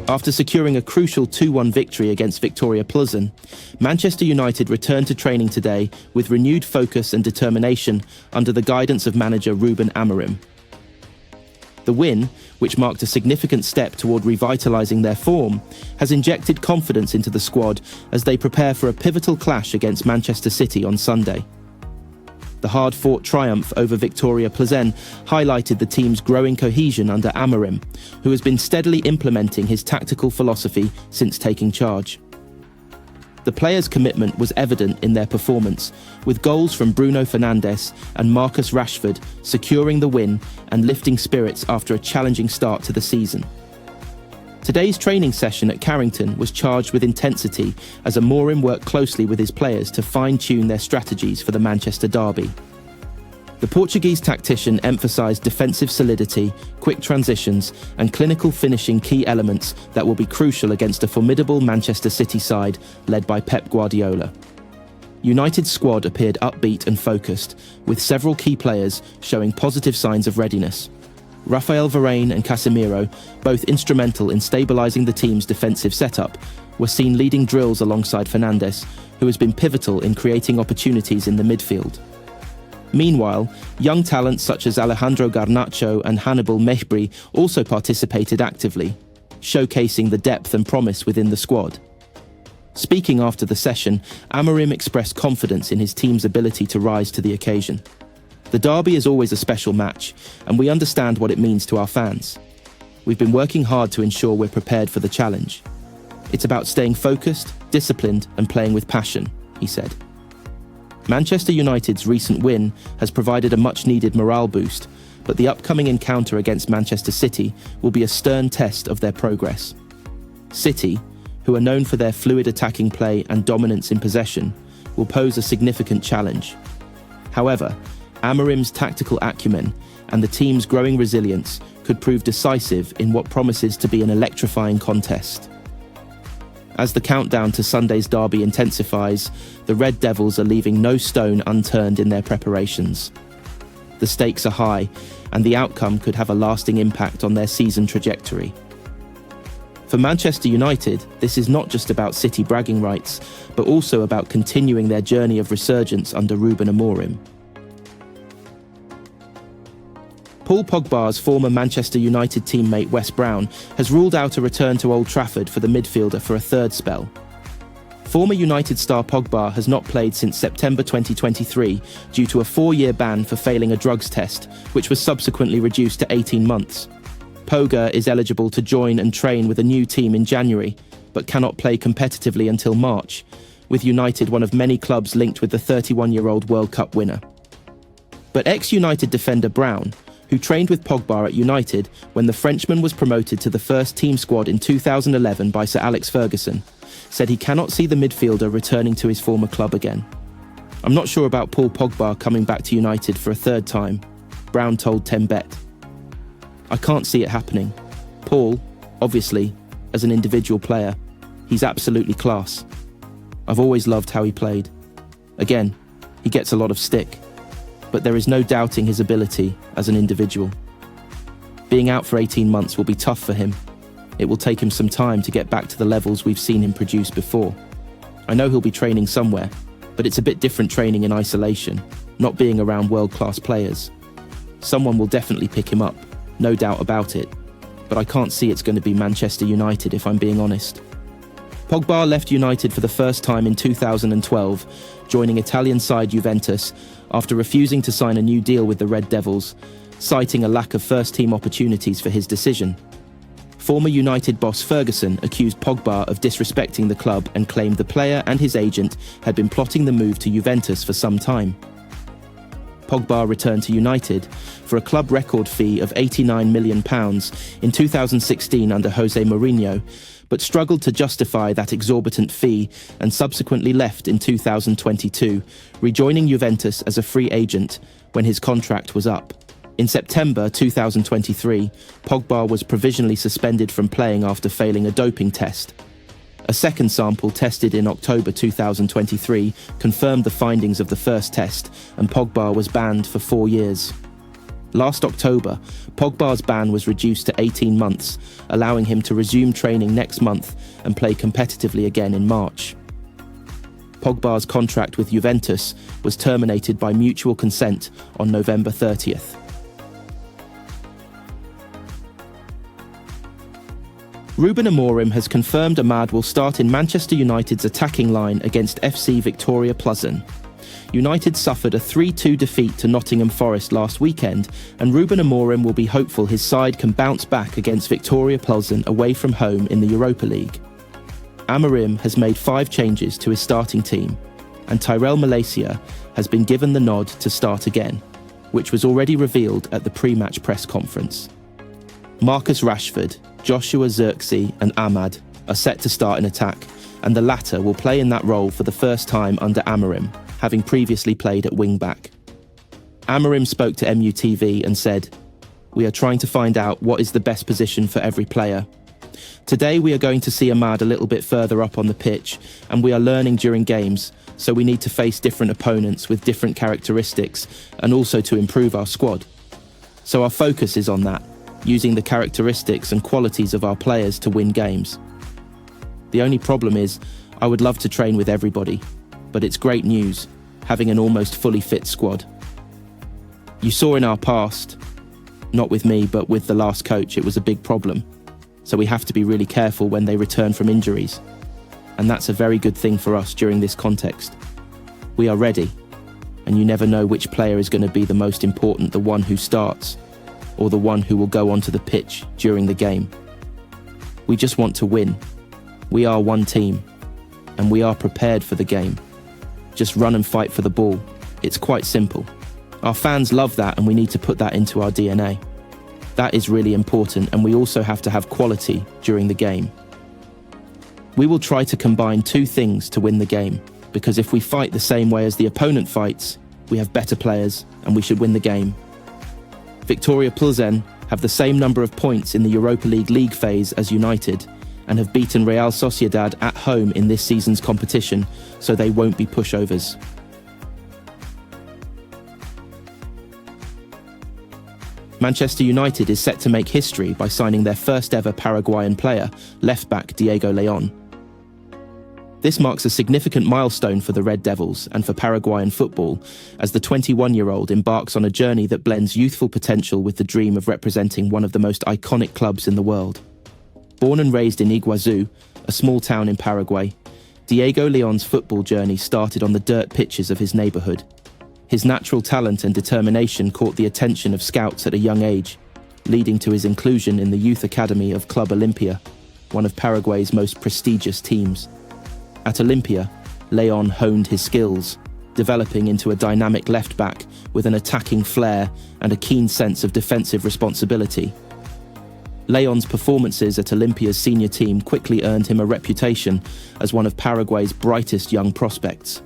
After securing a crucial 2-1 victory against Viktoria Plzeň, Manchester United returned to training today with renewed focus and determination under the guidance of manager Ruben Amorim. The win, which marked a significant step toward revitalising their form, has injected confidence into the squad as they prepare for a pivotal clash against Manchester City on Sunday. The hard-fought triumph over Viktoria Plzeň highlighted the team's growing cohesion under Amorim, who has been steadily implementing his tactical philosophy since taking charge. The players' commitment was evident in their performance, with goals from Bruno Fernandes and Marcus Rashford securing the win and lifting spirits after a challenging start to the season. Today's training session at Carrington was charged with intensity as Amorim worked closely with his players to fine-tune their strategies for the Manchester derby. The Portuguese tactician emphasised defensive solidity, quick transitions and clinical finishing key elements that will be crucial against a formidable Manchester City side led by Pep Guardiola. United's squad appeared upbeat and focused, with several key players showing positive signs of readiness. Raphael Varane and Casemiro, both instrumental in stabilising the team's defensive setup, were seen leading drills alongside Fernandes, who has been pivotal in creating opportunities in the midfield. Meanwhile, young talents such as Alejandro Garnacho and Hannibal Mejbri also participated actively, showcasing the depth and promise within the squad. Speaking after the session, Amorim expressed confidence in his team's ability to rise to the occasion. The derby is always a special match, and we understand what it means to our fans. We've been working hard to ensure we're prepared for the challenge. It's about staying focused, disciplined, and playing with passion, he said. Manchester United's recent win has provided a much-needed morale boost, but the upcoming encounter against Manchester City will be a stern test of their progress. City, who are known for their fluid attacking play and dominance in possession, will pose a significant challenge. However, Amorim's tactical acumen and the team's growing resilience could prove decisive in what promises to be an electrifying contest. As the countdown to Sunday's derby intensifies, the Red Devils are leaving no stone unturned in their preparations. The stakes are high, and the outcome could have a lasting impact on their season trajectory. For Manchester United, this is not just about City bragging rights, but also about continuing their journey of resurgence under Ruben Amorim. Paul Pogba's former Manchester United teammate Wes Brown has ruled out a return to Old Trafford for the midfielder for a third spell. Former United star Pogba has not played since September 2023 due to a 4-year ban for failing a drugs test, which was subsequently reduced to 18 months. Pogba is eligible to join and train with a new team in January, but cannot play competitively until March, with United one of many clubs linked with the 31-year-old World Cup winner. But ex-United defender Brown, who trained with Pogba at United when the Frenchman was promoted to the first team squad in 2011 by Sir Alex Ferguson, said he cannot see the midfielder returning to his former club again. "I'm not sure about Paul Pogba coming back to United for a third time," Brown told 10Bet. "I can't see it happening. Paul, obviously, as an individual player, he's absolutely class. I've always loved how he played. Again, he gets a lot of stick, but there is no doubting his ability as an individual. Being out for 18 months will be tough for him. It will take him some time to get back to the levels we've seen him produce before. I know he'll be training somewhere, but it's a bit different training in isolation, not being around world-class players. Someone will definitely pick him up, no doubt about it, but I can't see it's going to be Manchester United if I'm being honest." Pogba left United for the first time in 2012, joining Italian side Juventus after refusing to sign a new deal with the Red Devils, citing a lack of first-team opportunities for his decision. Former United boss Ferguson accused Pogba of disrespecting the club and claimed the player and his agent had been plotting the move to Juventus for some time. Pogba returned to United for a club record fee of £89 million in 2016 under Jose Mourinho, but struggled to justify that exorbitant fee and subsequently left in 2022, rejoining Juventus as a free agent when his contract was up. In September 2023, Pogba was provisionally suspended from playing after failing a doping test. A second sample tested in October 2023 confirmed the findings of the first test, and Pogba was banned for 4 years. Last October, Pogba's ban was reduced to 18 months, allowing him to resume training next month and play competitively again in March. Pogba's contract with Juventus was terminated by mutual consent on November 30th. Ruben Amorim has confirmed Amad will start in Manchester United's attacking line against FC Victoria Plzen. United suffered a 3-2 defeat to Nottingham Forest last weekend, and Ruben Amorim will be hopeful his side can bounce back against Victoria Plzen away from home in the Europa League. Amorim has made 5 changes to his starting team, and Tyrell Malacia has been given the nod to start again, which was already revealed at the pre-match press conference. Marcus Rashford, Joshua Zirkzee and Amad are set to start in attack, and the latter will play in that role for the first time under Amorim, having previously played at wing-back. Amorim spoke to MUTV and said, "We are trying to find out what is the best position for every player. Today we are going to see Amad a little bit further up on the pitch, and we are learning during games, so we need to face different opponents with different characteristics and also to improve our squad. So our focus is on that, using the characteristics and qualities of our players to win games. The only problem is, I would love to train with everybody, but it's great news, having an almost fully fit squad. You saw in our past, not with me, but with the last coach, it was a big problem. So we have to be really careful when they return from injuries. And that's a very good thing for us during this context. We are ready, and you never know which player is going to be the most important, the one who starts, or the one who will go onto the pitch during the game. We just want to win. We are one team, and we are prepared for the game. Just run and fight for the ball. It's quite simple. Our fans love that, and we need to put that into our DNA. That is really important, and we also have to have quality during the game. We will try to combine 2 things to win the game, because if we fight the same way as the opponent fights, we have better players, and we should win the game. Victoria Plzen have the same number of points in the Europa League phase as United, and have beaten Real Sociedad at home in this season's competition, so they won't be pushovers. Manchester United is set to make history by signing their first ever Paraguayan player, left-back Diego Leon. This marks a significant milestone for the Red Devils and for Paraguayan football, as the 21-year-old embarks on a journey that blends youthful potential with the dream of representing one of the most iconic clubs in the world. Born and raised in Iguazu, a small town in Paraguay, Diego Leon's football journey started on the dirt pitches of his neighbourhood. His natural talent and determination caught the attention of scouts at a young age, leading to his inclusion in the youth academy of Club Olimpia, one of Paraguay's most prestigious teams. At Olimpia, Leon honed his skills, developing into a dynamic left-back with an attacking flair and a keen sense of defensive responsibility. Leon's performances at Olimpia's senior team quickly earned him a reputation as one of Paraguay's brightest young prospects.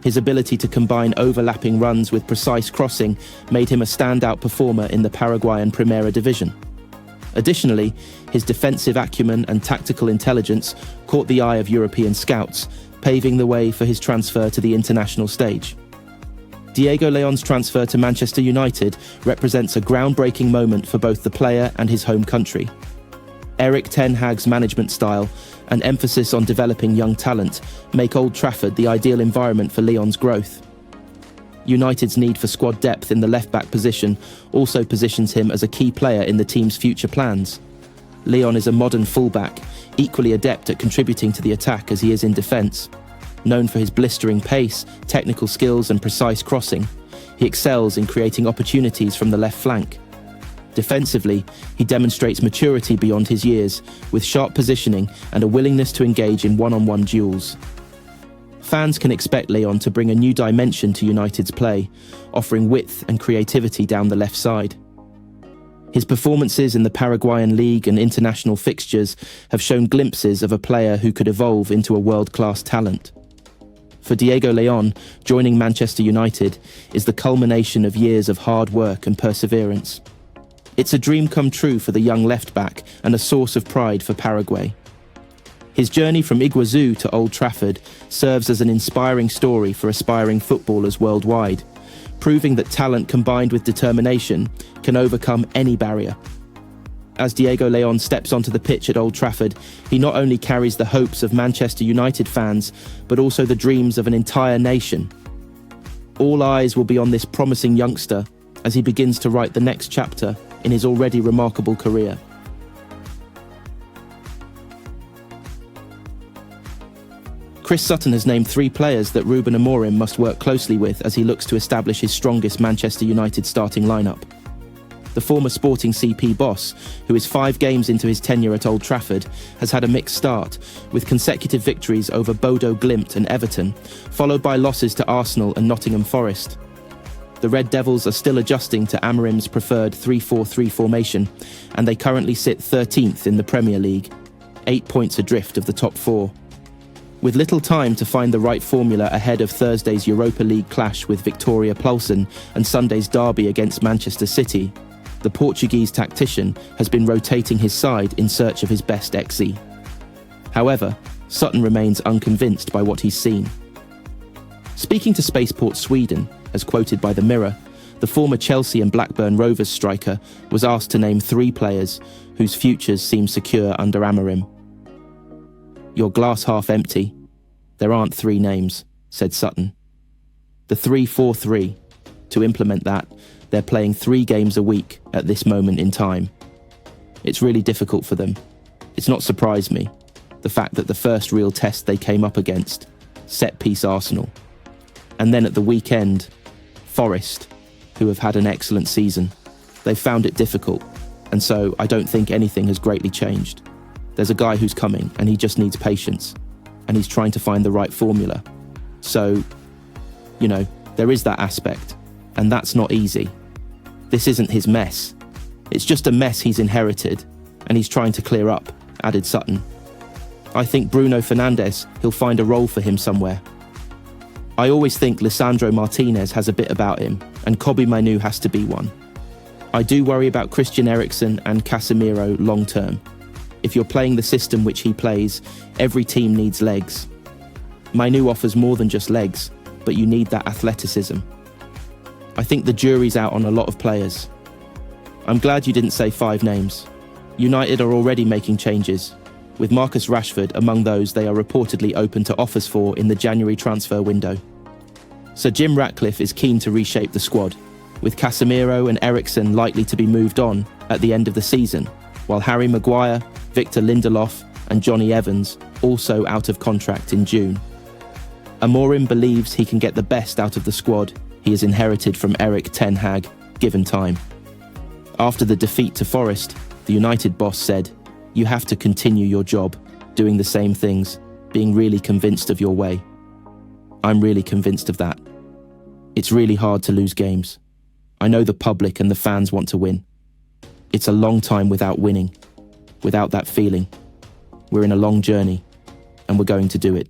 His ability to combine overlapping runs with precise crossing made him a standout performer in the Paraguayan Primera Division. Additionally, his defensive acumen and tactical intelligence caught the eye of European scouts, paving the way for his transfer to the international stage. Diego Leon's transfer to Manchester United represents a groundbreaking moment for both the player and his home country. Erik Ten Hag's management style and emphasis on developing young talent make Old Trafford the ideal environment for Leon's growth. United's need for squad depth in the left-back position also positions him as a key player in the team's future plans. Leon is a modern fullback, equally adept at contributing to the attack as he is in defence. Known for his blistering pace, technical skills and precise crossing, he excels in creating opportunities from the left flank. Defensively, he demonstrates maturity beyond his years, with sharp positioning and a willingness to engage in one-on-one duels. Fans can expect Leon to bring a new dimension to United's play, offering width and creativity down the left side. His performances in the Paraguayan League and international fixtures have shown glimpses of a player who could evolve into a world-class talent. For Diego Leon, joining Manchester United is the culmination of years of hard work and perseverance. It's a dream come true for the young left-back and a source of pride for Paraguay. His journey from Iguazu to Old Trafford serves as an inspiring story for aspiring footballers worldwide, proving that talent combined with determination can overcome any barrier. As Diego Leon steps onto the pitch at Old Trafford, he not only carries the hopes of Manchester United fans, but also the dreams of an entire nation. All eyes will be on this promising youngster as he begins to write the next chapter in his already remarkable career. Chris Sutton has named 3 players that Ruben Amorim must work closely with as he looks to establish his strongest Manchester United starting lineup. The former Sporting CP boss, who is 5 games into his tenure at Old Trafford, has had a mixed start, with consecutive victories over Bodo Glimt and Everton, followed by losses to Arsenal and Nottingham Forest. The Red Devils are still adjusting to Amorim's preferred 3-4-3 formation, and they currently sit 13th in the Premier League, 8 points adrift of the top 4. With little time to find the right formula ahead of Thursday's Europa League clash with Victoria Plzen and Sunday's derby against Manchester City, the Portuguese tactician has been rotating his side in search of his best XE. However, Sutton remains unconvinced by what he's seen. Speaking to Spaceport Sweden, as quoted by The Mirror, the former Chelsea and Blackburn Rovers striker was asked to name 3 players whose futures seem secure under Amorim. "Your glass half empty. There aren't 3 names," said Sutton. The 3-4-3. To implement that, they're playing 3 games a week at this moment in time. It's really difficult for them. It's not surprised me, the fact that the first real test they came up against, set-piece Arsenal. And then at the weekend, Forest, who have had an excellent season. They've found it difficult, and so I don't think anything has greatly changed. There's a guy who's coming, and he just needs patience, and he's trying to find the right formula. So, there is that aspect, and that's not easy. This isn't his mess. It's just a mess he's inherited, and he's trying to clear up, added Sutton. I think Bruno Fernandes, he'll find a role for him somewhere. I always think Lisandro Martinez has a bit about him, and Maino has to be one. I do worry about Christian Eriksen and Casemiro long term. If you're playing the system which he plays, every team needs legs. Maino offers more than just legs, but you need that athleticism. I think the jury's out on a lot of players. I'm glad you didn't say 5 names. United are already making changes, with Marcus Rashford among those they are reportedly open to offers for in the January transfer window. Sir Jim Ratcliffe is keen to reshape the squad, with Casemiro and Eriksen likely to be moved on at the end of the season, while Harry Maguire, Victor Lindelof and Johnny Evans also out of contract in June. Amorim believes he can get the best out of the squad he has inherited from Erik ten Hag, given time. After the defeat to Forest, the United boss said, "You have to continue your job, doing the same things, being really convinced of your way." I'm really convinced of that. It's really hard to lose games. I know the public and the fans want to win. It's a long time without winning, without that feeling. We're in a long journey, and we're going to do it.